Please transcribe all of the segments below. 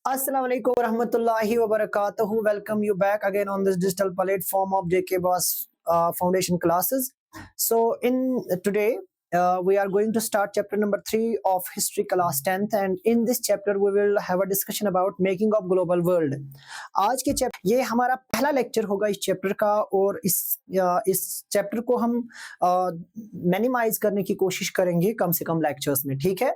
Assalamu alaikum warahmatullahi wabarakatuh. Welcome you back again on this digital platform of JK Boss Foundation classes. So in today we are going to start chapter number 3 of history class 10th, and in this chapter we will have a discussion about making of global world. आज के chapter ये हमारा पहला lecture होगा इस chapter का, और इस चैप्टर को हम मिनिमाइज करने की कोशिश करेंगे कम से कम लेक्चर्स में, ठीक है।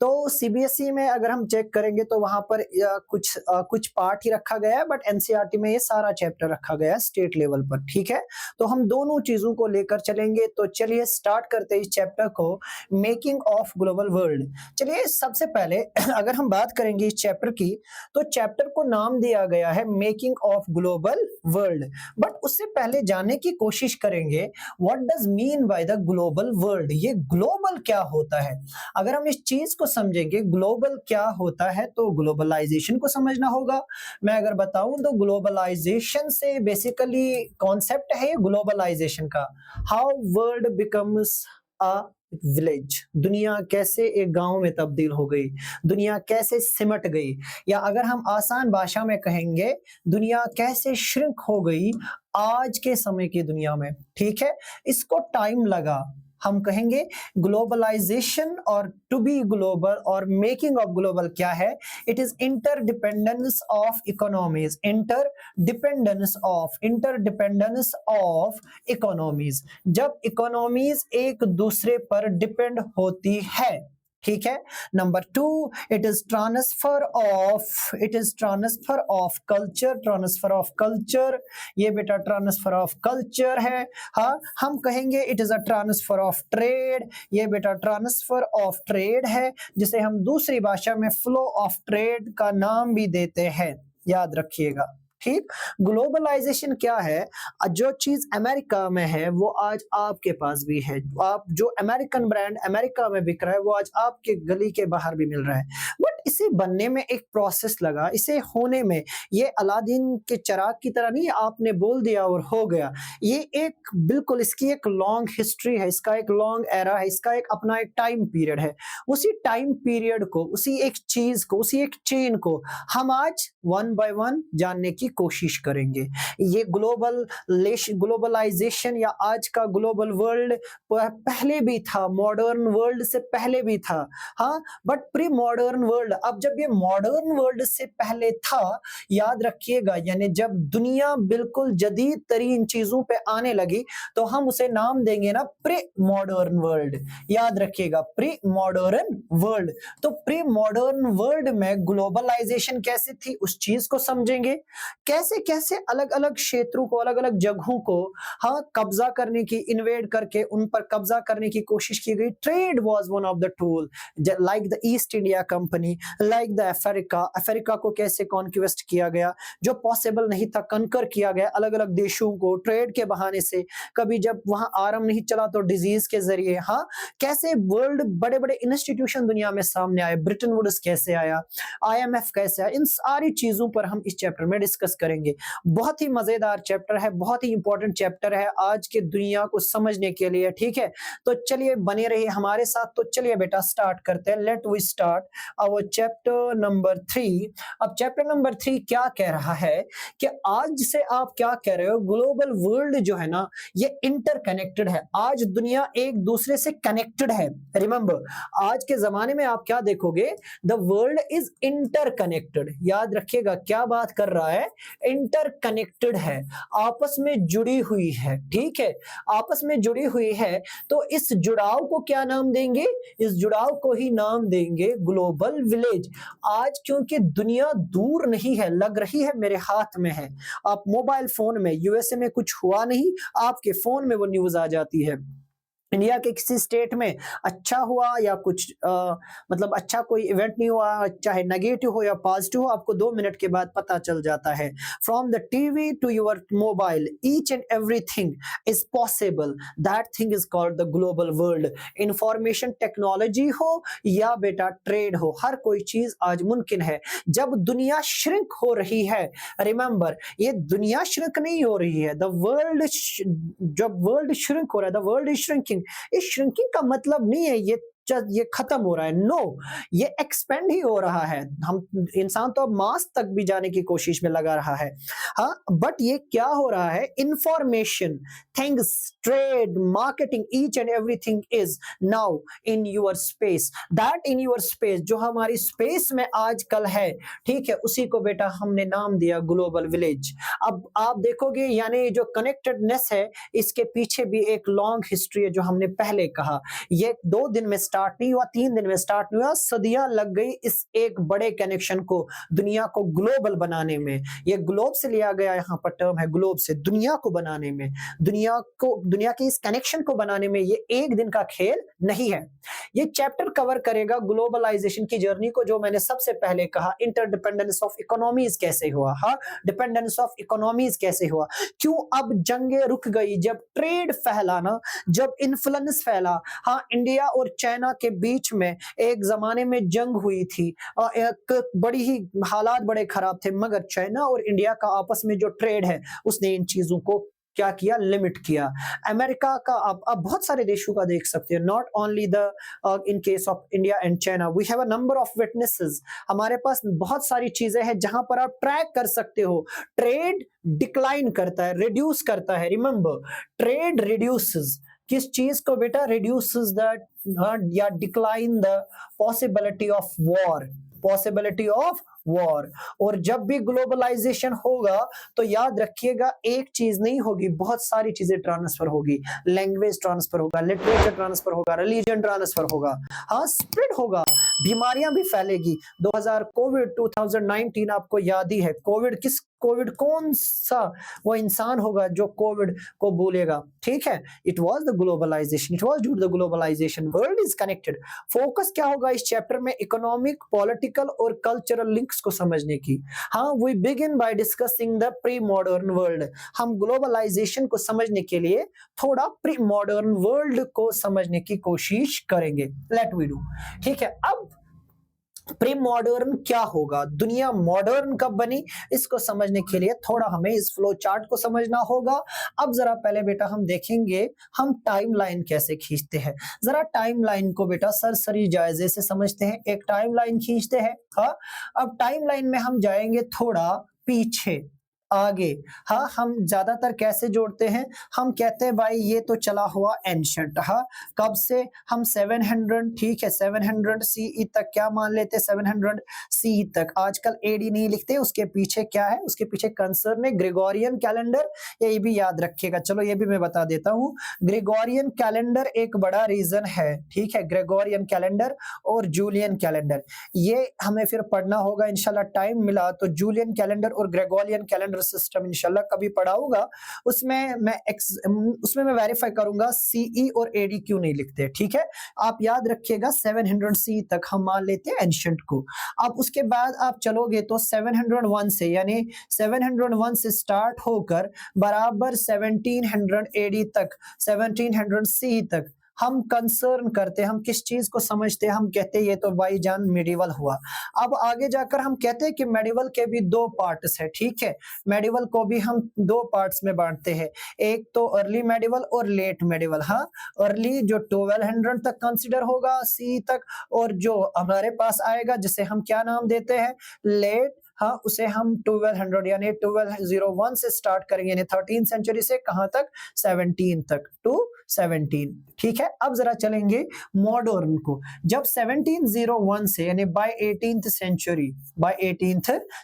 तो सीबीएसई में अगर हम चेक करेंगे तो वहां पर कुछ पार्ट ही रखा गया है, बट एनसीईआरटी में ये सारा चैप्टर रखा गया है स्टेट लेवल पर, ठीक है। तो हम दोनों चीजों को लेकर चलेंगे। तो चलिए स्टार्ट करते हैं इस चैप्टर को, मेकिंग ऑफ ग्लोबल वर्ल्ड। चलिए सबसे पहले अगर हम बात करेंगे इस चैप्टर की, तो चैप्टर को नाम दिया गया है making of global world, but उससे पहले जानने की कोशिश करेंगे what does mean by the global world. ये ग्लोबल क्या होता है? अगर हम इस चीज को समझेंगे ग्लोबल क्या होता है, तो ग्लोबलाइजेशन को समझना होगा। मैं अगर बताऊं तो ग्लोबलाइजेशन से बेसिकली कॉन्सेप्ट है ग्लोबलाइजेशन का, how world becomes a village. दुनिया कैसे एक गांव में तब्दील हो गई, दुनिया कैसे सिमट गई, या अगर हम आसान भाषा में कहेंगे दुनिया कैसे श्रिंक हो गई आज के समय की दुनिया में, ठीक है। इसको टाइम लगा। हम कहेंगे ग्लोबलाइजेशन और टू बी ग्लोबल और मेकिंग ऑफ ग्लोबल क्या है? It is interdependence of economies, interdependence of economies. जब इकोनॉमीज एक दूसरे पर डिपेंड होती है, ठीक है। Number 2, it is transfer of culture. ये बेटा ट्रांसफर ऑफ कल्चर है। हाँ, हम कहेंगे it is a transfer of trade. ये बेटा ट्रांसफर ऑफ ट्रेड है, जिसे हम दूसरी भाषा में फ्लो ऑफ ट्रेड का नाम भी देते हैं, याद रखिएगा, ठीक। ग्लोबलाइजेशन क्या है? जो चीज अमेरिका में है वो आज आपके पास भी है। आप जो अमेरिकन ब्रांड अमेरिका में बिक रहा है वो आज आपके गली के बाहर भी मिल रहा है, बट इसे बनने में एक प्रोसेस लगा, इसे होने में। ये अलादीन के चिराग की तरह नहीं आपने बोल दिया और हो गया। ये एक बिल्कुल इसकी एक लॉन्ग हिस्ट्री है, इसका एक लॉन्ग एरा है, इसका एक अपना एक टाइम पीरियड है। उसी टाइम पीरियड को, उसी एक चीज को, उसी एक चेन को हम आज वन बाय वन जानने की कोशिश करेंगे। ये ग्लोबलाइजेशन या आज का ग्लोबल वर्ल्ड पहले भी था, मॉडर्न वर्ल्ड से पहले भी था, हाँ, बट प्री मॉडर्न वर्ल्ड। अब जब ये मॉडर्न वर्ल्ड से पहले था, याद रखिएगा, यानी जब दुनिया बिल्कुल जदीद तरीन चीजों पे आने लगी, तो हम उसे नाम देंगे ना प्री मॉडर्न वर्ल्ड। याद रखिएगा, प्री मॉडर्न वर्ल्ड। तो प्री मॉडर्न वर्ल्ड में ग्लोबलाइजेशन कैसे थी उस चीज को समझेंगे, कैसे कैसे अलग अलग क्षेत्रों को, अलग अलग जगहों को, हाँ, कब्जा करने की, इन्वेड करके उन पर कब्जा करने की कोशिश की गई। Trade was one of the tool, like the east India company, like the Africa को कैसे कॉन्क्वेस्ट किया गया, जो पॉसिबल नहीं था कनकर किया गया अलग अलग देशों को ट्रेड के बहाने से। कभी जब वहां आराम नहीं चला तो डिजीज के जरिए, हाँ, कैसे वर्ल्ड बड़े बड़े इंस्टीट्यूशन दुनिया में सामने आए, ब्रिटेन वुड्स कैसे आया, IMF कैसे आया, इन सारी चीजों पर हम इस चैप्टर में डिस्कस करेंगे। बहुत ही मजेदार चैप्टर है, बहुत ही इंपॉर्टेंट चैप्टर है आज के दुनिया को समझने के लिए, ठीक है। तो चलिए बने रहिए हमारे साथ। तो चलिए बेटा स्टार्ट करते हैं। Let we start our chapter number 3। अब चैप्टर नंबर 3 क्या कह रहा है कि आज से आप क्या कह रहे हो, ग्लोबल वर्ल्ड जो है ना ये इंटरकनेक्टेड है। आज दुनिया एक दूसरे से कनेक्टेड है। रिमेंबर, आज के जमाने में आप क्या देखोगे, द वर्ल्ड इज इंटरकनेक्टेड। याद रखिएगा क्या बात कर रहा है, इंटरकनेक्टेड है, आपस में जुड़ी हुई है, ठीक है, आपस में जुड़ी हुई है। तो इस जुड़ाव को क्या नाम देंगे? इस जुड़ाव को ही नाम देंगे ग्लोबल विलेज। आज क्योंकि दुनिया दूर नहीं है, लग रही है मेरे हाथ में है। आप मोबाइल फोन में, यूएसए में कुछ हुआ नहीं, आपके फोन में वो न्यूज आ जाती है। इंडिया के किसी स्टेट में अच्छा हुआ या कुछ मतलब अच्छा कोई इवेंट नहीं हुआ, चाहे नेगेटिव हो या पॉजिटिव हो, आपको 2 मिनट के बाद पता चल जाता है। From the TV to your mobile, each and everything is possible. That thing is called the global world. Information technology हो या बेटा ट्रेड हो, हर कोई चीज आज मुमकिन है। जब दुनिया श्रिंक हो रही है, रिमेंबर, ये दुनिया श्रिंक नहीं हो रही है, द वर्ल्ड, जब वर्ल्ड श्रिंक हो रहा है, द वर्ल्ड इज श्रिंकिंग। इस श्रिंकिंग का मतलब नहीं है ये ये खत्म हो रहा है, नो, ये एक्सपेंड ही हो रहा है। हम इंसान तो अब मार्स तक भी जाने की कोशिश में लगा रहा है। हाँ, बट ये क्या हो रहा है, information, things, trade, marketing, each and everything is now in your space. That in your space, जो हमारी स्पेस में आजकल है, ठीक है, उसी को बेटा हमने नाम दिया ग्लोबल विलेज। अब आप देखोगे, यानी जो कनेक्टेडनेस है, इसके पीछे भी एक लॉन्ग हिस्ट्री है, जो हमने पहले कहा। ये 2 दिन में स्टार्ट नहीं हुआ, 3 दिन में स्टार्ट नहीं हुआ, सदियां लग गई इस एक बड़े कनेक्शन को, दुनिया को ग्लोबल बनाने में। ये ग्लोब से लिया गया यहाँ पर टर्म है, ग्लोब से दुनिया को बनाने में, दुनिया के इस कनेक्शन को बनाने में ये एक दिन का खेल नहीं है। ये चैप्टर कवर करेगा ग्लोबलाइजेशन की जर्नी को, जो मैंने सबसे पहले कहा, इंटरडिपेंडेंस ऑफ इकोनॉमीज कैसे हुआ, हाँ, डिपेंडेंस ऑफ इकोनॉमीज कैसे हुआ, क्यों अब जंगें रुक गई, जब ट्रेड फैला ना, जब इन्फ्लुएंस फैला। हाँ, इंडिया और चाइना के बीच में एक जमाने में जंग हुई थी, एक बड़ी ही हालात बड़े खराब थे, मगर चाइना और इंडिया का आपस में जो ट्रेड है, उसने इन चीजों को क्या किया, लिमिट किया। अमेरिका का आप बहुत सारे देशों का देख सकते हैं, not only the in case of India and China, we have a number of witnesses. हमारे पास बहुत सारी चीजें हैं जहां पर आप ट्रैक कर सकते हो। ट्रेड डिक्लाइन करता है, रिड्यूस करता है, रिमेंबर, ट्रेड रिड्यूसेस किस चीज को बेटा, रिड्यूसेस दैट या decline the possibility of war, possibility of war. और जब भी ग्लोबलाइजेशन होगा तो याद रखिएगा, एक चीज नहीं होगी, बहुत सारी चीजें ट्रांसफर होगी। लैंग्वेज ट्रांसफर होगा, लिटरेचर ट्रांसफर होगा, रिलीजन ट्रांसफर होगा, हाँ, स्प्रेड होगा, बीमारियां भी फैलेगी। 2019 आपको याद ही है, कोविड कौन सा वो इंसान होगा जो कोविड को भूलेगा, ठीक है। It was the globalisation, it was due to the globalisation, world is connected. Focus क्या होगा इस चैप्टर में, इकोनॉमिक, पॉलिटिकल और कल्चरल लिंक्स को समझने की। हाँ, we begin by discussing the pre modern world. हम ग्लोबलाइजेशन को समझने के लिए थोड़ा प्री मॉडर्न वर्ल्ड को समझने की कोशिश करेंगे, लेट वी डू, ठीक है। अब प्री मॉडर्न क्या होगा, दुनिया मॉडर्न कब बनी, इसको समझने के लिए थोड़ा हमें इस फ्लो चार्ट को समझना होगा। अब जरा पहले बेटा हम देखेंगे हम टाइमलाइन कैसे खींचते हैं। जरा टाइमलाइन को बेटा सरसरी जायजे से समझते हैं। एक टाइमलाइन खींचते हैं, हाँ। अब टाइमलाइन में हम जाएंगे थोड़ा पीछे, आगे। हाँ, हम ज्यादातर कैसे जोड़ते हैं, हम कहते हैं भाई ये तो चला हुआ एंशंट। हाँ, कब से, हम 700, ठीक है, 700 सीई तक क्या मान लेते हैं, 700 सीई तक। आजकल एडी नहीं लिखते, उसके पीछे क्या है, उसके पीछे कंसर्न है ग्रेगोरियन कैलेंडर, ये भी याद रखिएगा। चलो ये भी मैं बता देता हूँ, ग्रेगोरियन कैलेंडर एक बड़ा रीजन है, ठीक है, ग्रेगोरियन कैलेंडर और जूलियन कैलेंडर, ये हमें फिर पढ़ना होगा इंशाल्लाह, टाइम मिला तो। जूलियन कैलेंडर और ग्रेगोरियन कैलेंडर सिस्टम इंशाल्लाह कभी पढ़ाऊंगा, उसमें मैं वेरीफाई करूंगा सीई और एडी क्यों नहीं लिखते, ठीक है। आप याद रखिएगा 700 सी तक हम मान लेते हैं एंशिएंट को। अब उसके बाद आप चलोगे तो 701 से, यानी 701 से स्टार्ट होकर बराबर 1700 एडी तक, 1700 सी तक हम कंसर्न करते हैं, हम किस चीज को समझते हैं, हम कहते हैं ये तो भाईजान मेडिवल हुआ। अब आगे जाकर हम कहते हैं कि मेडिवल के भी 2 पार्ट्स है, ठीक है। मेडिवल को भी हम 2 पार्ट्स में बांटते हैं, एक तो अर्ली मेडिवल और लेट मेडिवल। हाँ, अर्ली जो 1200 तक कंसिडर होगा सी तक, और जो हमारे पास आएगा जिसे हम क्या नाम देते हैं, लेट, हाँ, उसे हम 1200 यानी 1201 से स्टार्ट करेंगे, यानी 13th सेंचुरी से कहां तक, 17 तक, टू 17, ठीक है। अब जरा चलेंगे मॉडर्न को। जब 1701 से यानी बाय 18th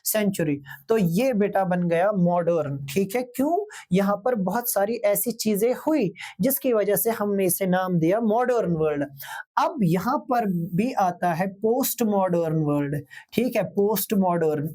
सेंचुरी, तो ये बेटा बन गया मॉडर्न, ठीक है। क्यों, यहां पर बहुत सारी ऐसी चीजें हुई जिसकी वजह से हमने इसे नाम दिया मॉडर्न वर्ल्ड। अब यहां पर भी आता है पोस्ट मॉडर्न वर्ल्ड, ठीक है, पोस्ट मॉडर्न,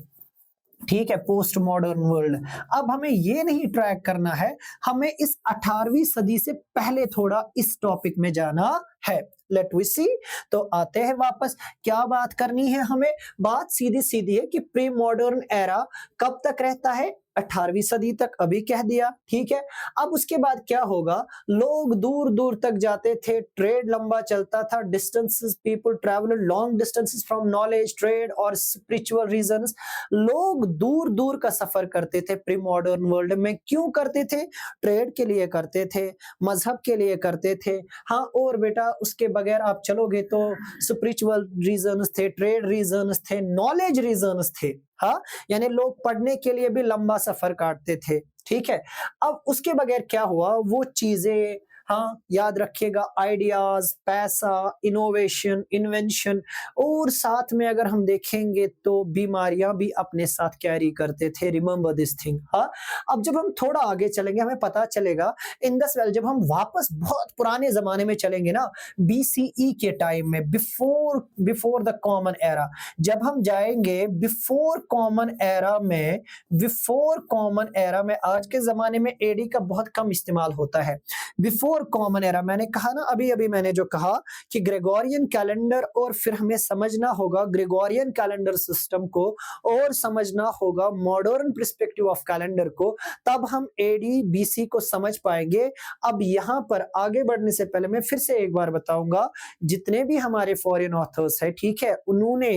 ठीक है, पोस्ट मॉडर्न वर्ल्ड। अब हमें ये नहीं ट्रैक करना है, हमें इस 18वीं सदी से पहले थोड़ा इस टॉपिक में जाना है। लेट वी सी, तो आते हैं वापस, क्या बात करनी है हमें, बात सीधी सीधी है कि प्री मॉडर्न एरा कब तक रहता है, 18वीं सदी तक अभी कह दिया, ठीक है। अब उसके बाद क्या होगा, लोग दूर दूर तक जाते थे, ट्रेड लंबा चलता था, distances, people travel long distances from knowledge, trade और स्पिरिचुअल रीजंस। लोग दूर दूर का सफर करते थे प्री मॉडर्न वर्ल्ड में। क्यों करते थे? ट्रेड के लिए करते थे, मजहब के लिए करते थे। हाँ, और बेटा उसके बगैर आप चलोगे तो स्पिरिचुअल रीजंस थे, ट्रेड रीजंस थे, नॉलेज रीजंस थे। हाँ, यानी लोग पढ़ने के लिए भी लंबा सफर काटते थे, ठीक है। अब उसके बगैर क्या हुआ, वो चीजें, हाँ याद रखिएगा, आइडियाज, पैसा, इनोवेशन, इन्वेंशन, और साथ में अगर हम देखेंगे तो बीमारियां भी अपने साथ कैरी करते थे। Remember this thing. हाँ, अब जब हम थोड़ा आगे चलेंगे हमें पता चलेगा इंडस वैली, जब हम वापस बहुत पुराने जमाने में चलेंगे ना, बीसीई के टाइम में, before before the common era, जब हम जाएंगे बिफोर कॉमन एरा में, बिफोर कॉमन एरा में, आज के जमाने में एडी का बहुत कम इस्तेमाल होता है। बिफोर कॉमन एरा, मैंने कहा ना अभी अभी मैंने जो कहा कि ग्रेगोरियन कैलेंडर, और फिर हमें समझना होगा ग्रेगोरियन कैलेंडर सिस्टम को, और समझना होगा मॉडर्न पर्सपेक्टिव ऑफ कैलेंडर को, तब हम एडी बीसी को समझ पाएंगे। अब यहां पर आगे बढ़ने से पहले मैं फिर से एक बार बताऊंगा, जितने भी हमारे फॉरेन ऑथर्स है, ठीक है, उन्होंने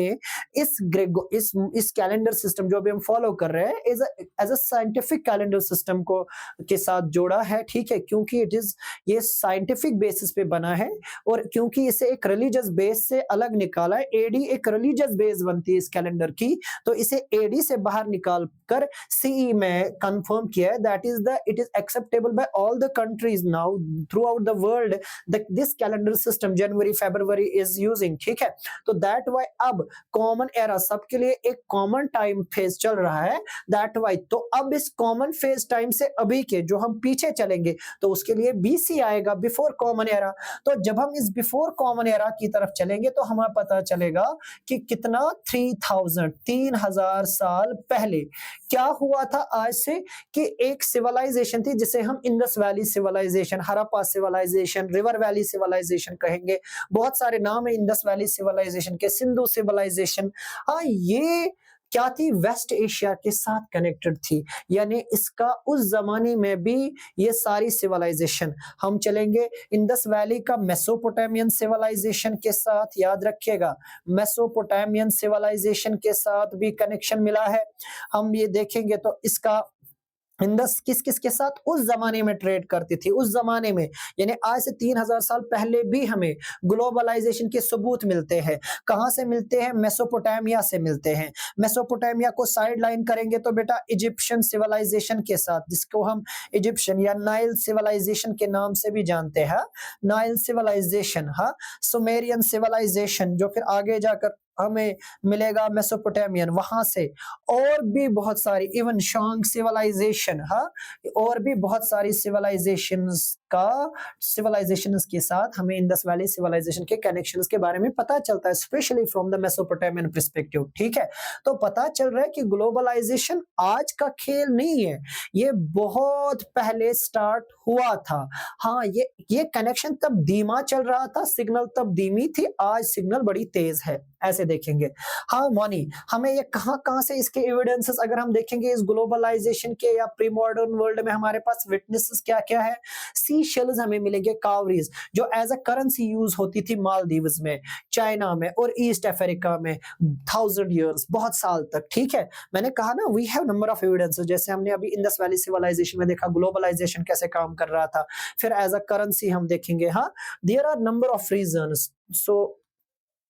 इस कैलेंडर सिस्टम जो अभी हम फॉलो कर रहे हैं as a scientific calendar system को के साथ जोड़ा है, ठीक है, क्योंकि ये साइंटिफिक बेसिस पे बना है, और क्योंकि इसे एक रिलीजियस बेस से अलग निकाला है, एडी एक रिलीजियस बेस बनती है इस कैलेंडर की, तो इसे एडी से बाहर निकाल कर सीई में कंफर्म किया है, that is it is acceptable bye all the countries now through out the world, this calendar system January February is using, ठीक है। तो दैट वाई अब कॉमन एरा सबके लिए एक कॉमन टाइम फेज चल रहा है, दैट वाई। तो अब इस कॉमन फेज टाइम से अभी के जो हम पीछे चलेंगे तो उसके लिए बीसी आएगा, बिफोर कॉमन एरा। तो जब हम इस बिफोर कॉमन एरा की तरफ चलेंगे तो हमें पता चलेगा कि कितना 3000 साल पहले क्या हुआ था आज से, कि एक सिविलाइजेशन थी जिसे हम Indus valley civilisation, Harappa civilisation, river valley civilisation कहेंगे, बहुत सारे नाम है इंडस वैली सिविलाइजेशन के, सिंधु सिविलाइजेशन। हाँ, ये क्या थी, वेस्ट एशिया के साथ कनेक्टेड थी, यानी इसका उस जमाने में भी ये सारी सिविलाइजेशन, हम चलेंगे इंडस वैली का मेसोपोटामियन सिविलाइजेशन के साथ, याद रखिएगा मेसोपोटामियन सिविलाइजेशन के साथ भी कनेक्शन मिला है। हम ये देखेंगे तो इसका इंडस किस किस के साथ उस जमाने में ट्रेड करती थी, उस जमाने में, यानी आज से 3000 साल पहले भी हमें ग्लोबलाइजेशन के सबूत मिलते हैं। कहां से मिलते हैं? मेसोपोटामिया से मिलते हैं। मेसोपोटामिया को साइड लाइन करेंगे तो बेटा इजिप्शियन सिविलाइजेशन के साथ, जिसको हम इजिप्शियन या नाइल सिविलाइजेशन के नाम से भी जानते हैं, नाइल सिविलाइजेशन, हाँ, सुमेरियन सिविलाइजेशन, जो फिर आगे जाकर हमें मिलेगा मेसोपोटामियन, वहां से और भी बहुत सारी, इवन शांग सिविलाइजेशन, हाँ, और भी बहुत सारी सिविलाइजेशंस के साथ हमें इंडस वैली सिविलाइजेशन के कनेक्शंस के बारे में पता चलता है, specially from the Mesopotamian perspective, ठीक है। तो पता चल रहा है कि ग्लोबलाइजेशन आज का खेल नहीं है, ये बहुत पहले स्टार्ट हुआ था। हाँ, ये कनेक्शन तब धीमा चल रहा था, सिग्नल तब धीमी थी, आज सिग्नल बड़ी तेज है, ऐसे देखेंगे। हाँ मॉनी, हमें ये कहां से इसके एविडेंसेस अगर हम देखेंगे इस ग्लोबलाइजेशन के या प्री मॉडर्न वर्ल्ड में, हमारे पास विटनेसेस क्या क्या है। सी शेल्स हमें मिलेंगे, कावरीज, जो एज अ करेंसी यूज होती थी मालदीव्स में, चाइना में और ईस्ट अफ्रीका में 1000 ईयर्स, बहुत साल तक, ठीक है। मैंने कहा ना we have number of evidences, जैसे हमने अभी इंडस वैली सिविलाइजेशन में देखा ग्लोबलाइजेशन कैसे काम कर रहा था, फिर एज अ करेंसी हम देखेंगे। हाँ, there are number of reasons. So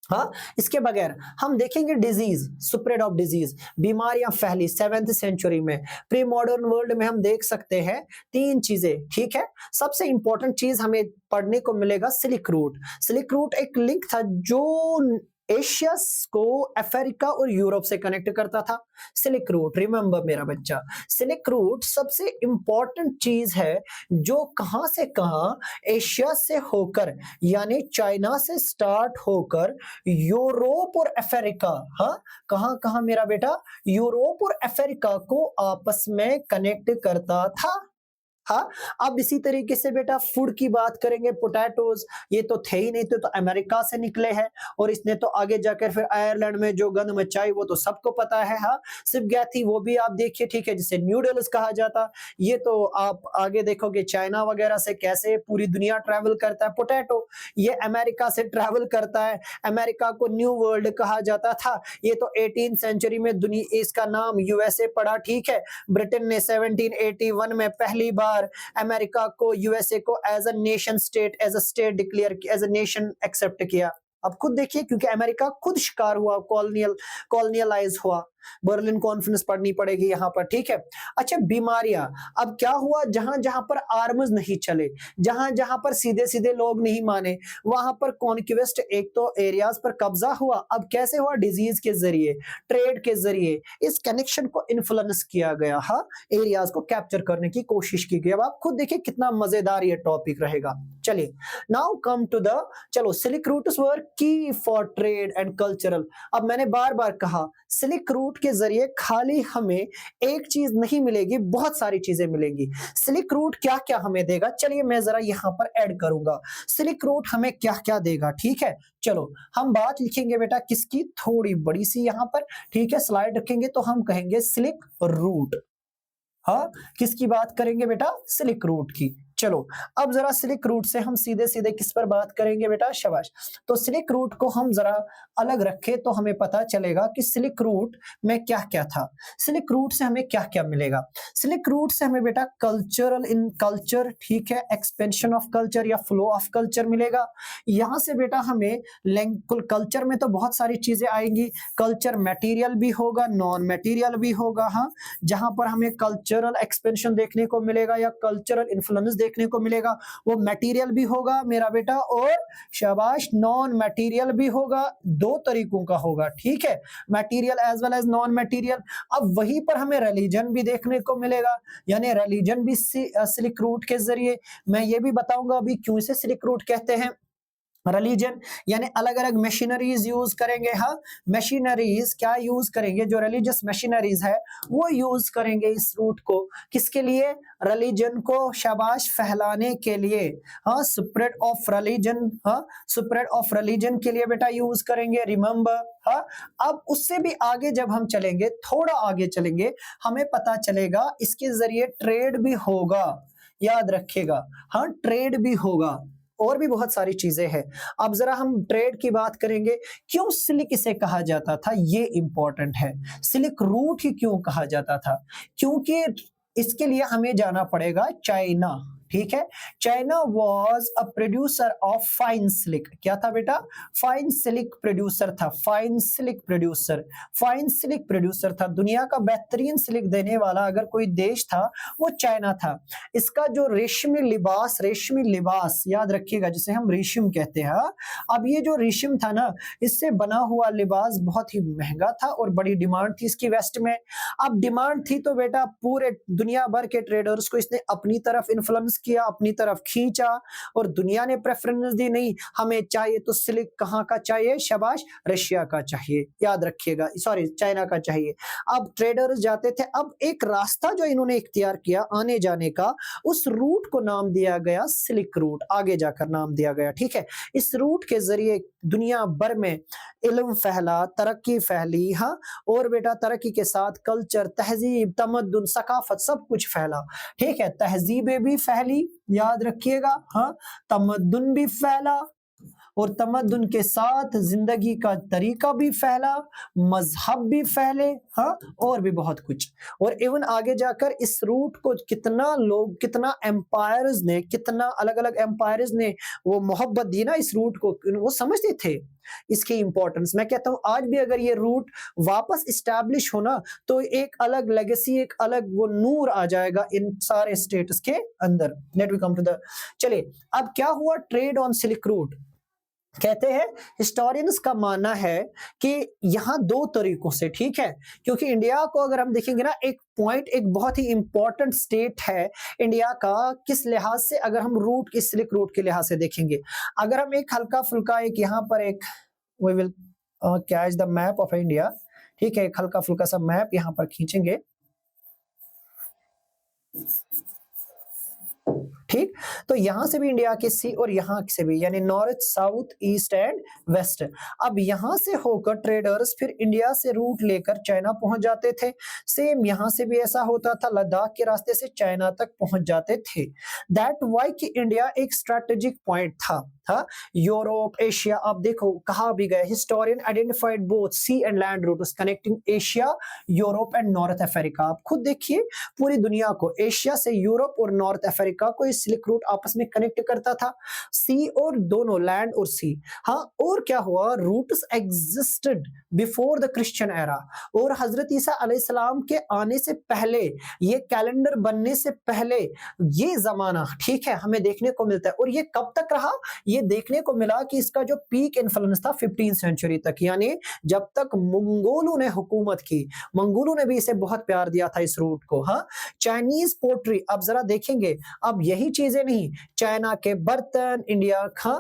हाँ, इसके बगैर हम देखेंगे डिजीज, स्प्रेड ऑफ डिजीज, बीमारियां फैली 7th सेंचुरी में। प्री मॉडर्न वर्ल्ड में हम देख सकते हैं 3 चीजें, ठीक है। सबसे इंपॉर्टेंट चीज हमें पढ़ने को मिलेगा सिल्क रूट। सिल्क रूट एक लिंक था जो एशिया को अफ्रीका और यूरोप से कनेक्ट करता था। सिल्क रूट, रिमेंबर मेरा बच्चा, सिल्क रूट सबसे इंपॉर्टेंट चीज है जो कहां से कहां, एशिया से होकर, यानी चाइना से स्टार्ट होकर यूरोप और अफ्रीका, हाँ, कहां कहां मेरा बेटा, यूरोप और अफ्रीका को आपस में कनेक्ट करता था। हाँ, अब इसी तरीके से बेटा फूड की बात करेंगे, पोटैटोज़ ये तो थे ही नहीं, तो अमेरिका से निकले हैं और इसने तो आगे जाकर फिर आयरलैंड में जो गंध मचाई वो तो सबको पता है, हाँ। स्पगैथी वो भी आप देखिए, ठीक है, जिसे नूडल्स कहा जाता, ये तो आप आगे देखोगे चाइना वगैरह से कैसे पूरी दुनिया ट्रैवल करता है। पोटैटो ये अमेरिका से ट्रैवल करता है, अमेरिका को न्यू वर्ल्ड कहा जाता था, ये तो 18th सेंचुरी में इसका नाम यूएसए पड़ा, ठीक है। ब्रिटेन ने 1781 में पहली बार अमेरिका को, यूएसए को as a nation state, as a state declare, as a nation accept किया। अब खुद देखिए, क्योंकि अमेरिका खुद शिकार हुआ, कॉलोनियलाइज हुआ। बर्लिन कॉन्फ्रेंस पढ़नी पड़ेगी यहाँ पर, ठीक है। अच्छा, बीमारियां, अब क्या हुआ, जहां जहां पर आर्म्स नहीं चले, जहां जहां पर सीधे सीधे लोग नहीं माने, वहां पर कॉन्क्वेस्ट, एक तो एरियाज पर कब्जा हुआ। अब कैसे हुआ, डिजीज के जरिए, ट्रेड के जरिए, इस कनेक्शन को इन्फ्लुएंस किया गया, हाँ, एरियाज को कैप्चर करने की कोशिश की गई। अब आप खुद देखिए कितना मजेदार ये टॉपिक रहेगा। चलिए, नाउ कम टू द, चलो, सिल्क रूट्स वर की फॉर ट्रेड एंड कल्चरल। अब मैंने बार बार कहा, सिल्क रूट के जरिए खाली हमें एक चीज नहीं मिलेगी, बहुत सारी चीजें मिलेंगी। सिल्क रूट क्या क्या हमें देगा, चलिए मैं जरा यहां पर ऐड करूंगा, सिल्क रूट हमें क्या क्या देगा, ठीक है। चलो हम बात लिखेंगे बेटा किसकी, थोड़ी बड़ी सी यहां पर, ठीक है, स्लाइड रखेंगे तो हम कहेंगे सिल्क रूट। हाँ, किसकी बात करेंगे बेटा, सिल्क रूट की। चलो, अब जरा सिल्क रूट से हम सीधे सीधे किस पर बात करेंगे बेटा, शाबाश। तो सिल्क रूट को हम जरा अलग रखें तो हमें पता चलेगा कि सिल्क रूट में क्या क्या था। सिल्क रूट से हमें क्या क्या मिलेगा, सिल्क रूट से हमें बेटा कल्चरल, इन कल्चर, ठीक है, एक्सपेंशन ऑफ कल्चर या फ्लो ऑफ कल्चर मिलेगा। यहां से बेटा हमें कल्चर में तो बहुत सारी चीजें आएंगी, कल्चर मटेरियल भी होगा, नॉन मटेरियल भी होगा, हाँ, जहां पर हमें कल्चरल एक्सपेंशन देखने को मिलेगा या कल्चरल इन्फ्लुएंस देखने को मिलेगा, वो मटेरियल भी होगा मेरा बेटा, और शाबाश नॉन मटेरियल भी होगा, दो तरीकों का होगा, ठीक है, material as well as non material. अब वहीं पर हमें रिलीजन भी देखने को मिलेगा, यानी रिलीजन भी सिल्क रूट के जरिए। मैं ये भी बताऊंगा अभी क्यों इसे सिल्क रूट कहते हैं। रिलीजन यानी अलग अलग मशीनरीज यूज करेंगे, हाँ, मशीनरीज क्या यूज करेंगे, जो रिलीजियस मशीनरीज है वो यूज करेंगे इस रूट को, किसके लिए, रिलीजन को शाबाश फैलाने के लिए, हाँ, स्प्रेड ऑफ रिलीजन, हाँ, स्प्रेड ऑफ रिलीजन के लिए बेटा यूज करेंगे, रिमेंबर, हाँ। अब उससे भी आगे जब हम चलेंगे, थोड़ा आगे चलेंगे, हमें पता चलेगा इसके जरिए ट्रेड भी होगा, याद रखिएगा, हाँ, ट्रेड भी होगा, और भी बहुत सारी चीजें हैं। अब जरा हम ट्रेड की बात करेंगे, क्यों सिल्क इसे कहा जाता था, ये इंपॉर्टेंट है, सिल्क रूट ही क्यों कहा जाता था, क्योंकि इसके लिए हमें जाना पड़ेगा चाइना, ठीक है। China was a producer of fine silk, क्या था बेटा, फाइन सिल्क प्रोड्यूसर था, fine silk producer, fine silk producer था, दुनिया का बेहतरीन सिल्क देने वाला अगर कोई देश था वो चाइना था। इसका जो रेशमी लिबास याद रखिएगा, जिसे हम रेशम कहते हैं, अब ये जो रेशम था ना, इससे बना हुआ लिबास बहुत ही महंगा था और बड़ी डिमांड थी इसकी वेस्ट में। अब डिमांड थी तो बेटा पूरे दुनिया भर के ट्रेडर्स को इसने अपनी तरफ इन्फ्लुएंस किया, अपनी तरफ खींचा, और दुनिया ने प्रेफरेंस दी, नहीं हमें चाहिए तो सिल्क कहाँ का चाहिए, शाबाश रशिया का चाहिए, याद रखिएगा, सॉरी चाइना का चाहिए। अब ट्रेडर्स जाते थे, अब एक रास्ता जो इन्होंने इख्तियार किया आने जाने का, उस रूट को नाम दिया गया सिल्क रूट, आगे जाकर नाम दिया गया, ठीक है। इस रूट के जरिए दुनिया भर में इल्म फैला, तरक्की फैली, हाँ, और बेटा तरक्की के साथ कल्चर, तहजीब, तमद्दुन, सकाफत सब कुछ फैला, ठीक है, तहजीबें भी फैली, याद रखिएगा, हाँ, तमद्दुन भी फैला, और तमद्दुन के साथ जिंदगी का तरीका भी फैला, मजहब भी फैले, हाँ, और भी बहुत कुछ। और इवन आगे जाकर इस रूट को कितना लोग, कितना एम्पायर्स ने, कितना अलग अलग एम्पायर्स ने वो मोहब्बत दी ना इस रूट को, वो समझते थे इसकी इंपॉर्टेंस। मैं कहता हूं आज भी अगर ये रूट वापस इस्टेब्लिश होना तो एक अलग लेगेसी, एक अलग वो नूर आ जाएगा इन सारे स्टेट्स के अंदर। Let we come to the, चलिए अब क्या हुआ ट्रेड ऑन सिल्क रूट। कहते हैं हिस्टोरियंस का मानना है कि यहां दो तरीकों से, ठीक है, क्योंकि इंडिया को अगर हम देखेंगे ना, एक पॉइंट, एक बहुत ही इंपॉर्टेंट स्टेट है इंडिया का, किस लिहाज से, अगर हम रूट, इस सिल्क रूट के लिहाज से देखेंगे, अगर हम एक हल्का फुल्का एक यहाँ पर एक, we will catch the map of India, ठीक है, एक हल्का फुल्का सा मैप यहाँ पर खींचेंगे, ठीक। तो यहां से भी इंडिया के सी और यहां से भी, यानी north, south, east and west. अब यहां से होकर ट्रेडर्स फिर इंडिया से रूट लेकर चाइना पहुंच जाते थे। सेम यहां से भी ऐसा होता था, लद्दाख के रास्ते से चाइना तक पहुंच जाते थे। दैट वाई कि इंडिया एक स्ट्रेटेजिक पॉइंट था। यूरोप, एशिया, आप देखो कहा भी गया, historian identified both sea and land routes connecting Asia, Europe and North Africa. आप खुद देखिए, पूरी दुनिया को, एशिया से यूरोप और नॉर्थ अफ्रीका को सिल्क रूट आपस में कनेक्ट करता था, सी और दोनों, लैंड और सी। हाँ, और क्या हुआ, routes existed before the Christian era, और हजरत ईसा अलैहिस्सलाम के आने से पहले, ये कैलेंडर बनने से पहले ये जमाना, ठीक है, हमें देखने को मिलता है। और ये कब तक रहा, ये देखने को मिला कि इसका जो पीक इन्फ्लुएंस था 15वीं सेंचुरी तक, यानी जब तक मंगोलों ने हुकूमत की, मंगोलों ने भी इसे बहुत प्यार दिया था इस रूट को। हाँ, चाइनीज पोट्री, अब जरा देखेंगे, अब यही चीजें नहीं, चाइना के बर्तन, इंडिया का,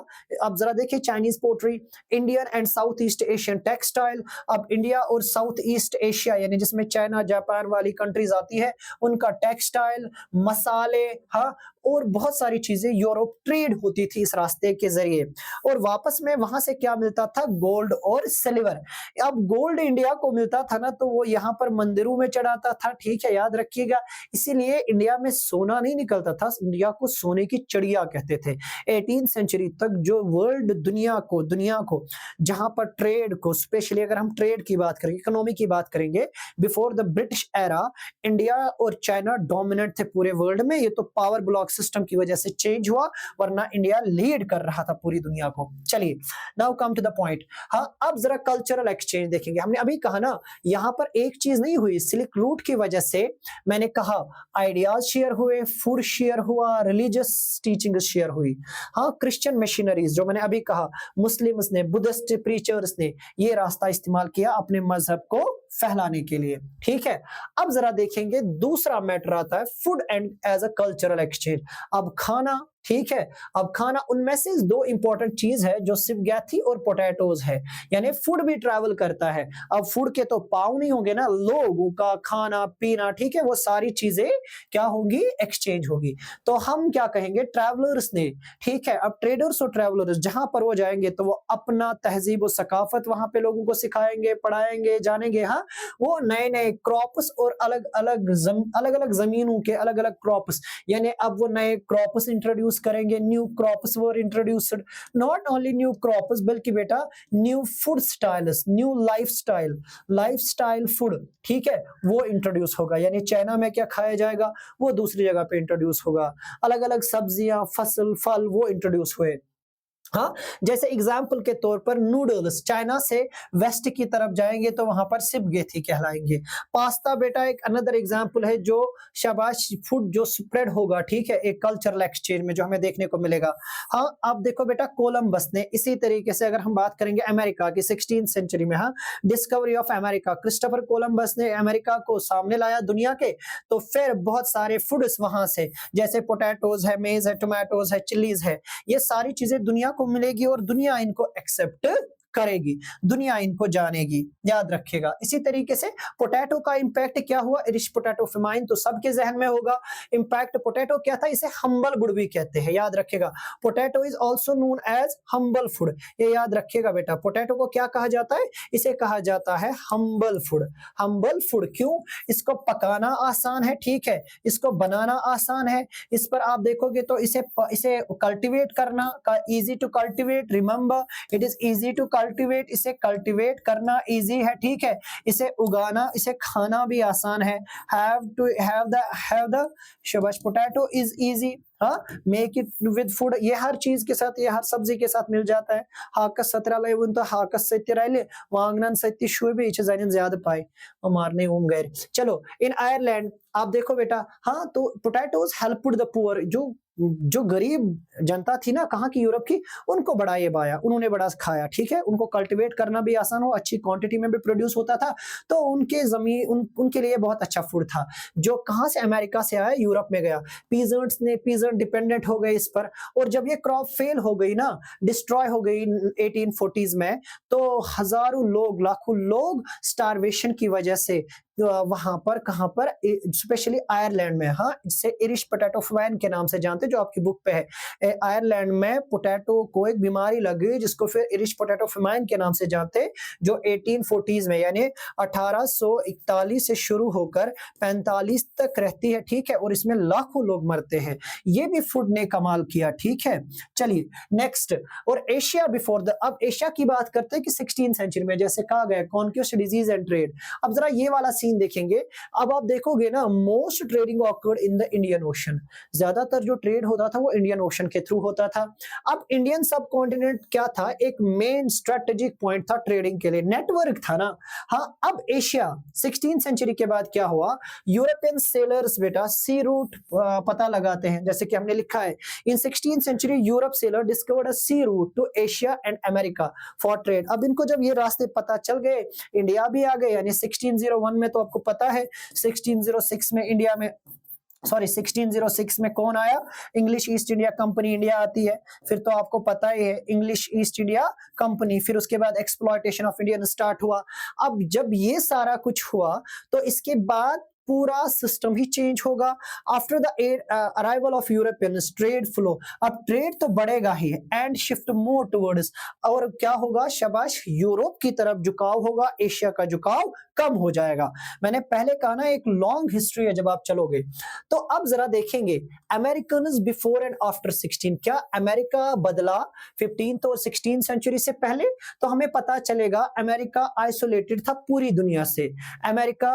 अब जरा देखिए Chinese pottery, Indian and South East Asian textile. अब इंडिया और साउथ ईस्ट एशिया, यानी जिसमें चाइना, जापान वाली कंट्रीज आती है, उनका टेक्सटाइल, मसाले, हाँ, और बहुत सारी चीजें यूरोप ट्रेड होती थी इस रास्ते के जरिए। और वापस में वहां से क्या मिलता था, गोल्ड और सिल्वर। अब गोल्ड इंडिया को मिलता था ना, तो वो यहाँ पर मंदिरों में चढ़ाता था, ठीक है, याद रखिएगा। इसीलिए इंडिया में सोना नहीं निकलता था, इंडिया को सोने की चिड़िया कहते थे। 18वीं सेंचुरी तक जो वर्ल्ड, दुनिया को जहां पर ट्रेड को, स्पेशली अगर हम ट्रेड की बात करेंगे, इकोनॉमी की बात करेंगे, before the British era, India और चाइना डोमिनेट थे पूरे वर्ल्ड में। ये तो पावर ब्लॉक सिस्टम की वजह से चेंज हुआ, वरना इंडिया लीड कर रहा था पूरी दुनिया को। चलिए, now come to the point. हाँ, अब जरा कल्चरल एक्सचेंज देखेंगे। हमने अभी कहा ना, यहां पर एक चीज नहीं हुई, सिल्क रूट की वजह से, मैंने कहा आइडियाज शेयर हुए, फूड शेयर हुआ, रिलीजियस टीचिंग शेयर हुई। हाँ, क्रिश्चियन मिशनरीज, जो मैंने अभी कहा, मुस्लिम्स ने, बुद्धिस्ट प्रीचर्स ने ये रास्ता इस्तेमाल किया अपने मजहब को फैलाने के लिए, ठीक है। अब जरा देखेंगे, दूसरा मैटर आता है food and as a cultural exchange. अब खाना, ठीक है, अब खाना, उनमें से दो इंपॉर्टेंट चीज है जो सिवगैथी और पोटैटोज है, यानी फूड भी ट्रैवल करता है। अब फूड के तो पाव नहीं होंगे ना, लोगों का खाना पीना, ठीक है, वो सारी चीजें क्या होंगी, एक्सचेंज होगी। तो हम क्या कहेंगे, ट्रैवलर्स ने, ठीक है, अब ट्रेडर्स और ट्रैवलर्स जहां पर वो जाएंगे तो वो अपना तहजीब और सकाफत वहां पे लोगों को सिखाएंगे, पढ़ाएंगे, जानेंगे। हाँ, वो नए नए क्रॉप्स और अलग अलग जमीनों के अलग अलग क्रॉप्स, यानी अब वो नए क्रॉप्स इंट्रोड्यूस करेंगे, new crops were introduced, not only new crops, बल्कि बेटा new food styles, new lifestyle food, ठीक है, वो इंट्रोड्यूस होगा। यानी चाइना में क्या खाया जाएगा, वो दूसरी जगह पे इंट्रोड्यूस होगा। अलग अलग सब्जियां, फसल, फल, वो इंट्रोड्यूस हुए। हाँ, जैसे एग्जाम्पल के तौर पर नूडल्स, चाइना से वेस्ट की तरफ जाएंगे तो वहां पर सिपगेथी कहलाएंगे। पास्ता बेटा एक अनदर एग्जाम्पल है, जो शाबाश फूड जो स्प्रेड होगा, ठीक है, एक कल्चरल एक्सचेंज में जो हमें देखने को मिलेगा। हाँ, अब देखो बेटा, कोलंबस ने, इसी तरीके से अगर हम बात करेंगे अमेरिका की 16वीं सेंचुरी में, हाँ, discovery of America, Christopher Columbus ने अमेरिका को सामने लाया दुनिया के, तो फिर बहुत सारे फूड्स वहां से, जैसे पोटैटोज है, मेज है, टोमेटोज है, चिलीज है, ये सारी चीजें दुनिया को मिलेगी और दुनिया इनको एक्सेप्ट करेगी, दुनिया इनको जानेगी, याद रखिएगा। इसी तरीके से पोटैटो का इंपैक्ट क्या हुआ, इरिश पोटैटो फेमाइन तो सबके जहन में होगा। इंपैक्ट पोटैटो क्या था, इसे हम्बल गुड भी कहते हैं, याद रखिएगा। Potato is also known as humble food, ये याद रखिएगा बेटा। पोटैटो को क्या कहा जाता है, इसे कहा जाता है हम्बल फूड। हम्बल फूड क्यों, इसको पकाना आसान है, ठीक है, इसको बनाना आसान है। इस पर आप देखोगे तो इसे कल्टीवेट करना का, easy to cultivate, remember it is easy to cultivate, इसे कल्टीवेट करना इजी है, ठीक है, इसे उगाना, इसे खाना भी आसान है। हैव द शबाश, पोटैटो इज इजी, हाँ, मेक इट विद फूड, ये हर चीज के साथ, ये हर सब्जी के साथ मिल जाता है। हाकस सत्रह तो हाकस सत्य रायले वांगनन सत्य शुबे इच जाने ज्यादा पाए मारने उम गैर। चलो, इन आयरलैंड आप देखो बेटा, हाँ, तो पोटैटोज हेल्पड द पुअर, जो गरीब जनता थी ना, कहाँ की, यूरोप की, उनको बड़ा ये बाया, उन्होंने बड़ा खाया, ठीक है, उनको कल्टीवेट करना भी आसान हो, अच्छी क्वांटिटी में भी प्रोड्यूस होता था, तो उनके जमीन उनके लिए बहुत अच्छा फूड था, जो कहाँ से, अमेरिका से आया, यूरोप में गया। पीजेंट डिपेंडेंट हो गए इस पर, और जब ये क्रॉप फेल हो गई ना, डिस्ट्रॉय हो गई 1840s में, तो हजारों लोग, लाखों लोग स्टारवेशन की वजह से वहां पर कहां पर स्पेशली आयरलैंड में, हाँ, जिसे इरिश पोटैटो फैमिन के नाम से जानते हैं, जो आपकी बुक पे है। आयरलैंड में पोटैटो को एक बीमारी लग गई जिसको फिर इरिश पोटैटो फैमिन के नाम से जानते हैं, जो 1840s में यानी 1841 से शुरू होकर 45 तक रहती है, ठीक है, और इसमें लाखों लोग मरते हैं। ये भी फूड ने कमाल किया, ठीक है। चलिए नेक्स्ट, और एशिया बिफोर द, अब एशिया की बात करते हैं कि 16th सेंचुरी में जैसे कहा गया कॉन्क्वेस्ट, डिजीज एंड ट्रेड। अब जरा ये वाला सीन देखेंगे। अब आप देखोगे ना, most trading occurred in the Indian ocean, ज्यादातर जो ट्रेड होता था वो इंडियन ओशन के थ्रू होता था। अब इंडियन सब कॉन्टिनेंट क्या था, एक मेन स्ट्रेटेजिक पॉइंट था ट्रेडिंग के लिए, नेटवर्क था ना। हाँ, अब एशिया 16th सेंचुरी के बाद क्या हुआ, यूरोपियन सेलर्स बेटा सी रूट पता लगाते हैं, जैसे कि हमने लिखा है in 16th century Europe sailor discovered a sea route to Asia and America for trade. अब इनको जब ये रास्ते पता चल गए, इंडिया भी आ गए, यानी 1601 में तो आपको पता है, 1606 में इंडिया में, सॉरी 1606 में कौन आया, English east India company India आती है। फिर तो आपको पता ही है इंग्लिश ईस्ट इंडिया कंपनी, फिर उसके बाद एक्सप्लॉयटेशन ऑफ इंडियन स्टार्ट हुआ। अब जब ये सारा कुछ हुआ तो इसके बाद पूरा सिस्टम ही चेंज होगा। After the arrival of Europeans trade flow, अब ट्रेड तो बढ़ेगा ही एंड शिफ्ट मोर टुवर्ड्स, और क्या होगा, शाबाश, यूरोप की तरफ झुकाव होगा, एशिया का झुकाव कम हो जाएगा। मैंने पहले कहा ना एक लॉन्ग हिस्ट्री है जब आप चलोगे। तो अब जरा देखेंगे अमेरिकन बिफोर एंड आफ्टर 16, क्या अमेरिका बदला 15th और 16th सेंचुरी से पहले, तो हमें पता चलेगा अमेरिका आइसोलेटेड था पूरी दुनिया से। अमेरिका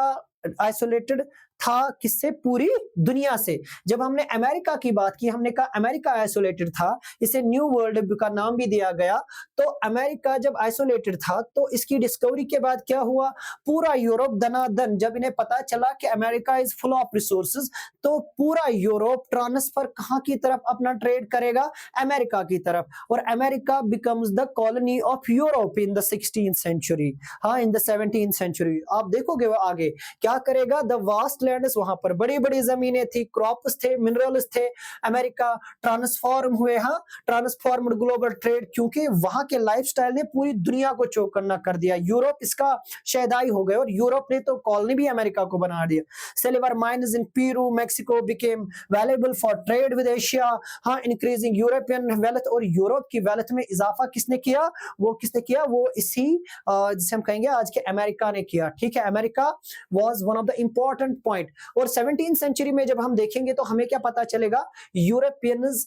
आइसोलेटेड था किससे, पूरी दुनिया से। जब हमने अमेरिका की बात की, हमने कहा अमेरिका आइसोलेटेड था, इसे न्यू वर्ल्ड का नाम भी दिया गया। तो अमेरिका जब आइसोलेटेड था तो इसकी डिस्कवरी के बाद क्या हुआ, पूरा यूरोप दनादन, जब इन्हें पता चला कि America is full of resources, तो पूरा यूरोप ट्रांसफर कहां की तरफ अपना ट्रेड करेगा, अमेरिका की तरफ, और America becomes the colony of Europe in the 16th century. हाँ, इन द 17th सेंचुरी आप देखोगे वो आगे क्या करेगा, द वास्ट लैंड्स, वहां पर बड़ी बड़ी जमीनें थी, क्रॉप्स थे, मिनरल्स थे। अमेरिका ट्रांसफॉर्म हुए, हाँ, ट्रांसफॉर्म्ड ग्लोबल ट्रेड, क्योंकि वहां के लाइफस्टाइल ने पूरी दुनिया को चौकन्ना कर दिया। यूरोप इसका शहदाई हो गए और यूरोप ने तो कॉलोनी भी अमेरिका को बना दिया। Silver mines in Peru Mexico became valuable for trade with Asia, हाँ, इंक्रीजिंग यूरोपियन वेल्थ, और यूरोप की वेल्थ में इजाफा किसने किया, वो किसने किया, वो इसी जिसे हम कहेंगे आज के अमेरिका ने किया, ठीक है। America was one of the important point. और 17th सेंचुरी में जब हम देखेंगे तो हमें क्या पता चलेगा, यूरोपियंस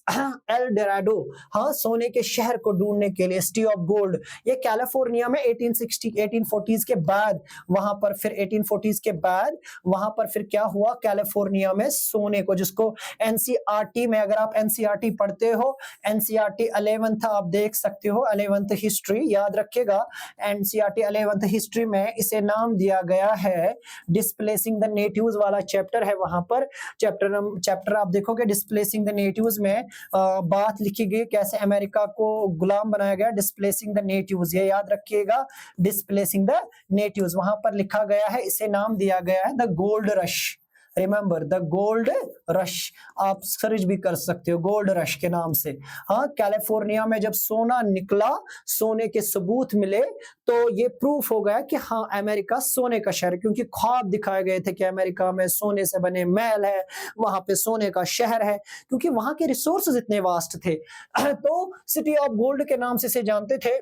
एल डोराडो, हाँ, सोने के शहर को ढूंढने के लिए, सिटी ऑफ गोल्ड, ये कैलिफोर्निया में 1840s के बाद, वहां पर फिर 1840s के बाद वहां पर फिर क्या हुआ, कैलिफोर्निया में सोने को, जिसको एनसीईआरटी में, अगर आप एनसीईआरटी पढ़ते हो, एनसीईआरटी 11th आप देख सकते हो, 11th हिस्ट्री याद रखिएगा, एनसीईआरटी 11th हिस्ट्री में इसे नाम दिया गया है डिस्प्लेसिंग द नेटिव्स वाला चैप्टर है। वहां पर चैप्टर आप देखोगे डिस्प्लेसिंग द नेटिव्स में बात लिखी गई कैसे अमेरिका को गुलाम बनाया गया, डिस्प्लेसिंग द नेटिव्स, ये याद रखिएगा, डिस्प्लेसिंग द नेटिव्स वहां पर लिखा गया है, इसे नाम दिया गया है the gold rush. Remember the gold rush, आप सर्च भी कर सकते हो गोल्ड रश के नाम से। हाँ, कैलिफोर्निया में जब सोना निकला, सोने के सबूत मिले, तो ये प्रूफ हो गया कि हाँ अमेरिका सोने का शहर, क्योंकि ख्वाब दिखाए गए थे कि अमेरिका में सोने से बने महल है, वहां पे सोने का शहर है, क्योंकि वहां के रिसोर्सेज इतने वास्ट थे। तो सिटी ऑफ गोल्ड के नाम से इसे जानते थे,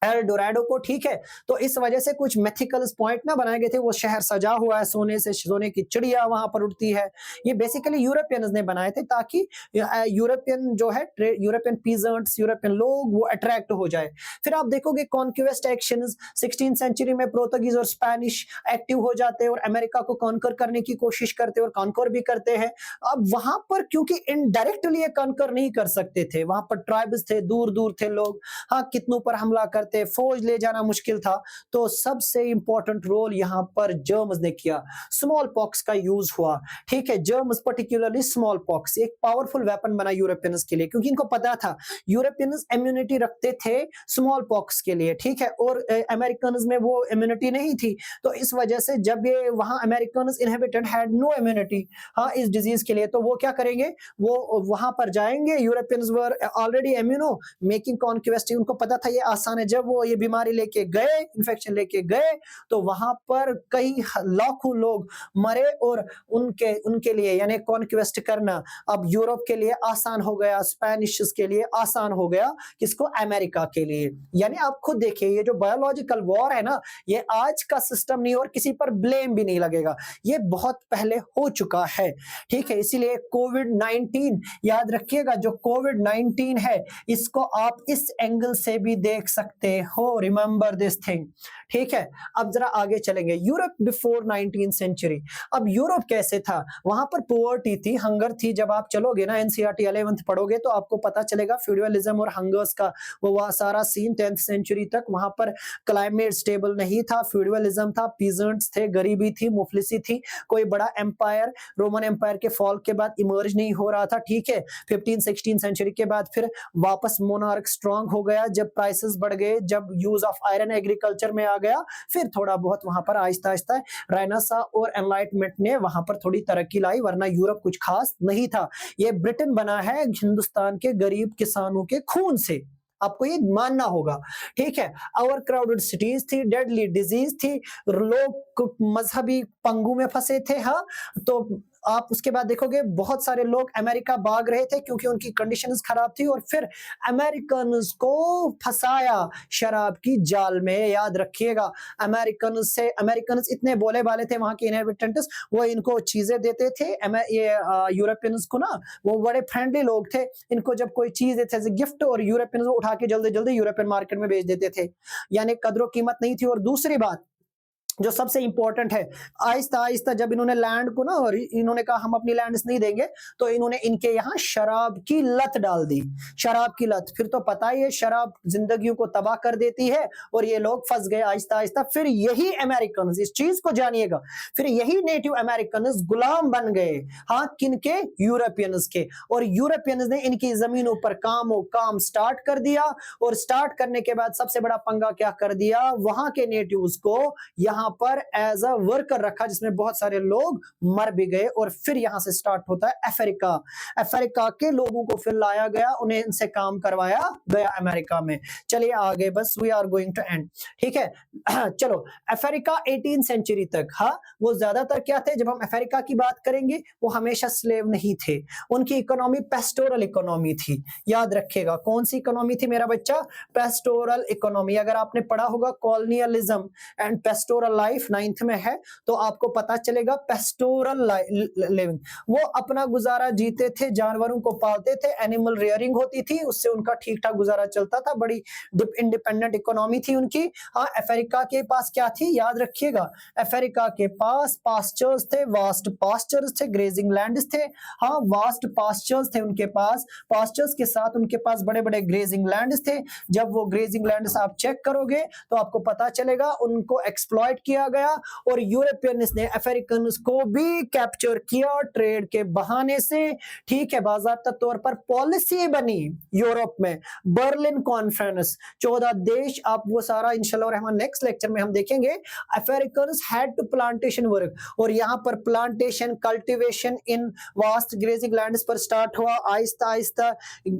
एल डोराडो को, ठीक है। तो इस वजह से कुछ मैथिकल पॉइंट ना बनाए गए थे, वो शहर सजा हुआ है सोने से, सोने की चिड़िया वहां पर उड़ती है, ये बेसिकली यूरोपियंस ने बनाए थे ताकि यूरोपियन जो है, यूरोपियन पीजेंट्स, यूरोपियन लोग वो अट्रैक्ट हो जाए। फिर आप देखोगे कॉन्क्वेस्ट एक्शंस 16th सेंचुरी में पोर्तुगीज और स्पेनिश एक्टिव हो जाते हैं और अमेरिका को कॉन्कर करने की कोशिश करते हैं और कॉन्कर भी करते हैं। अब वहां पर क्योंकि इनडायरेक्टली ये कॉन्कर नहीं कर सकते थे, वहां पर ट्राइब्स थे, दूर दूर थे लोग, हाँ, कितनों पर हमला करते, फौज ले जाना मुश्किल था, तो सबसे इंपॉर्टेंट रोल यहां पर जर्म्स ने किया। स्मॉल पॉक्स का यूज हुआ, ठीक है, जर्म्स पर्टिकुलरली स्मॉल पॉक्स एक पावरफुल वेपन बना यूरोपियंस के लिए, क्योंकि इनको पता था यूरोपियंस इम्यूनिटी रखते थे स्मॉल पॉक्स के लिए, ठीक है, और अमेरिकन में वो इम्यूनिटी नहीं थी। तो इस वजह से जब ये वहां American inhabitant had no immunity, हाँ, इस डिजीज के लिए, तो वो क्या करेंगे, वो वहां पर जाएंगे, Europeans were already immuno, making conquest, उनको पता था ये आसान है, जब वो ये बीमारी लेके गए, इन्फेक्शन लेके गए, तो वहां पर कई लाखों लोग मरे और उनके उनके लिए यानी कॉन्क्वेस्ट करना अब यूरोप के लिए आसान हो गया, स्पेनिश के लिए आसान हो गया, किसको? अमेरिका के लिए। यानी आप खुद देखिए ये जो बायोलॉजिकल वॉर है ना, ये आज का सिस्टम नहीं और किसी पर ब्लेम भी नहीं लगेगा, ये बहुत पहले हो चुका है, ठीक है। इसीलिए कोविड-19 याद रखिएगा, जो कोविड-19 है इसको आप इस एंगल से भी देख सकते हो, रिमेंबर दिस थिंग, ठीक है। अब जरा आगे चलेंगे, यूरोप बिफोर 19th सेंचुरी। अब यूरोप कैसे था? वहां पर पोवर्टी थी, हंगर थी। जब आप चलोगे ना एनसीईआरटी 11th पढ़ोगे तो आपको पता चलेगा फ्यूडलिज्म और हंगर्स का वो सारा सीन 10th सेंचुरी तक। वहां पर क्लाइमेट स्टेबल नहीं था, फ्यूडलिज्म था, पीजेंट्स थे, गरीबी थी, मुफलिसी थी, कोई बड़ा एम्पायर रोमन एम्पायर के फॉल के बाद इमर्ज नहीं हो रहा था, ठीक है। 15-16 सेंचुरी के बाद फिर वापस मोनार्क स्ट्रांग हो गया, जब प्राइसेस बढ़ गए, जब यूज ऑफ आयरन एग्रीकल्चर में आ गया, फिर थोड़ा बहुत वहां पर आहिस्ता आहिस्ता रेनेसां और एनलाइटमेंट ने वहां पर थोड़ी तरक्की लाई, वरना यूरोप कुछ खास नहीं था। ये ब्रिटेन बना है हिंदुस्तान के गरीब किसानों के खून से, आपको ये मानना होगा, ठीक है। ओवर क्राउडेड सिटीज थी, डेडली डिजीज थी, लोग मजहबी पंगु में फंसे थे, हाँ। तो आप उसके बाद देखोगे बहुत सारे लोग अमेरिका भाग रहे थे क्योंकि उनकी कंडीशंस खराब थी, और फिर अमेरिकन्स को फंसाया शराब की जाल में। याद रखिएगा, अमेरिकन्स इतने बोले वाले थे, वहां के इनहेबिटेंट्स, वो इनको चीजें देते थे, ये यूरोपियंस को ना, वो बड़े फ्रेंडली लोग थे, इनको जब कोई चीज देते थे गिफ्ट, और यूरोपियंस उठा के जल्दी जल्दी यूरोपियन मार्केट में बेच देते थे, यानी कदरों कीमत नहीं थी। और दूसरी बात जो सबसे इंपॉर्टेंट है, आहिस्ता आहिस्ता जब इन्होंने लैंड को ना, और इन्होंने कहा हम अपनी लैंड नहीं देंगे, तो इन्होंने इनके यहाँ शराब की लत डाल दी, शराब की लत। फिर तो पता ही है शराब जिंदगियों को तबाह कर देती है, और ये लोग फंस गए आहिस्ता आहिस्ता। फिर यही अमेरिकन, इस चीज को जानिएगा, फिर यही नेटिव अमेरिकन गुलाम बन गए, हाँ, किनके? यूरोपियंस के। और यूरोपियंस ने इनकी जमीनों पर काम स्टार्ट कर दिया, और स्टार्ट करने के बाद सबसे बड़ा पंगा क्या कर दिया, वहां के नेटिव्स को यहाँ पर एज अ वर्कर रखा, जिसमें बहुत सारे लोग मर भी गए। और फिर यहां से स्टार्ट होता है अफ्रीका। अफ्रीका के लोगों को फिर लाया गया, उन्हें इनसे काम करवाया गया अमेरिका में। चलिए आगे, बस we are going to end, ठीक है। चलो, अफ्रीका 18th सेंचुरी तक, हाँ, वो ज्यादातर क्या थे? जब हम अफ्रीका की बात करेंगे, वो हमेशा स्लेव नहीं थे, उनकी इकोनॉमी पेस्टोरल इकोनॉमी थी। याद रखिएगा, कौन सी इकोनॉमी थी मेरा बच्चा? Pastoral economy. अगर आपने पढ़ा होगा colonialism and pastoral life 9th में है, तो आपको पता चलेगा पेस्टोरल लिविंग, वो अपना गुजारा जीते थे, जानवरों को पालते थे, एनिमल रेयरिंग होती थी, उससे उनका ठीक ठाक गुजारा चलता था, बड़ी इंडिपेंडेंट इकोनॉमी थी उनकी। हाँ, अफ्रीका के पास क्या थी? याद रखिएगा, अफ्रीका के पास पास्चर्स थे, वास्ट पास्चर्स थे, ग्रेजिंग लैंड्स थे, हाँ, वास्ट पास्चर्स थे उनके पास। पास्चर्स के साथ उनके पास बड़े बड़े ग्रेजिंग लैंड्स थे। जब वो ग्रेजिंग लैंड्स आप चेक करोगे तो आपको पता चलेगा उनको एक्सप्लॉइट किया गया, और यूरोपियंस ने अफ्रीकन्स को भी कैप्चर किया ट्रेड के बहाने से, ठीक है। बाज़ाब्ता तौर पर पॉलिसी बनी यूरोप में, बर्लिन कॉन्फ्रेंस, 14 देश, आप वो सारा इंशाल्लाह रहमान नेक्स्ट लेक्चर में हम देखेंगे। Africans had to plantation work, और यहाँ पर plantation, cultivation in vast grazing lands पर स्टार्ट हुआ। आहिस्ता आहिस्ता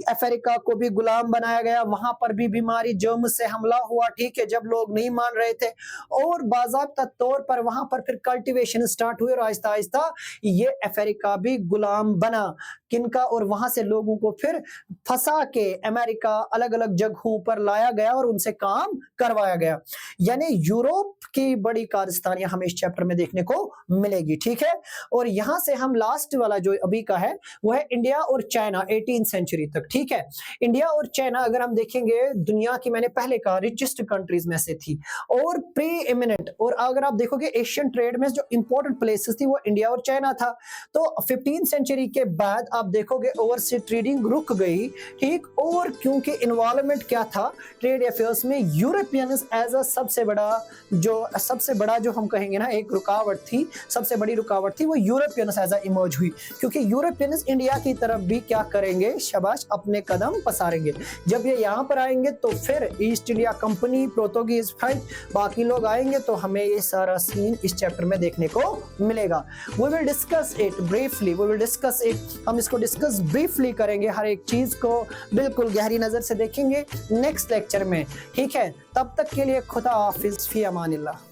अफ्रीका को भी गुलाम बनाया गया, वहां पर भी बीमारी जर्म से हमला हुआ, ठीक है, जब लोग नहीं मान रहे थे, और बाज़ाब्ता तौर पर वहां पर फिर कल्टीवेशन स्टार्ट हुई, और आहिस्ता आहिस्ता ये अफ्रीका भी गुलाम बना किनका, और वहां से लोगों को फिर फंसा के अमेरिका अलग अलग जगहों पर लाया गया और उनसे काम करवाया गया। यानी यूरोप की बड़ी कारस्तानियां हमें इस चैप्टर में देखने को मिलेगी, ठीक है। और यहां से हम लास्ट वाला जो अभी का है वो है इंडिया और चाइना 18th सेंचुरी तक, ठीक है। इंडिया और चाइना अगर हम देखेंगे, दुनिया की, मैंने पहले कहा, रिचेस्ट कंट्रीज में से थी और प्री इमिनेंट। और अगर आप देखोगे एशियन ट्रेड में जो इंपॉर्टेंट प्लेसेस थी वो इंडिया और चाइना था। तो 15th सेंचुरी के बाद आप देखोगे ओवरसीज ट्रेडिंग रुक गई, ठीक। और क्योंकि इन्वॉल्वमेंट क्या था ट्रेड अफेयर्स में, यूरोपियंस एज अ सबसे बड़ा जो हम कहेंगे ना एक रुकावट थी, सबसे बड़ी रुकावट थी, वो यूरोपियंस एज अ इमर्ज हुई, क्योंकि यूरोपियंस इंडिया की तरफ भी क्या करेंगे, शाबाश, अपने कदम पसारेंगे। जब ये यहाँ पर आएंगे तो फिर east India company, Portuguese, French, बाकी लोग आएंगे, तो हमें ये सारा सीन इस चैप्टर में देखने को मिलेगा। We will discuss it briefly, we will discuss it, हम इसको डिस्कस ब्रीफली करेंगे, हर एक चीज को बिल्कुल गहरी नजर से देखेंगे नेक्स्ट लेक्चर में। ठीक है, तब तक के लिए खुदा हाफिज, फी अमानिल्लाह।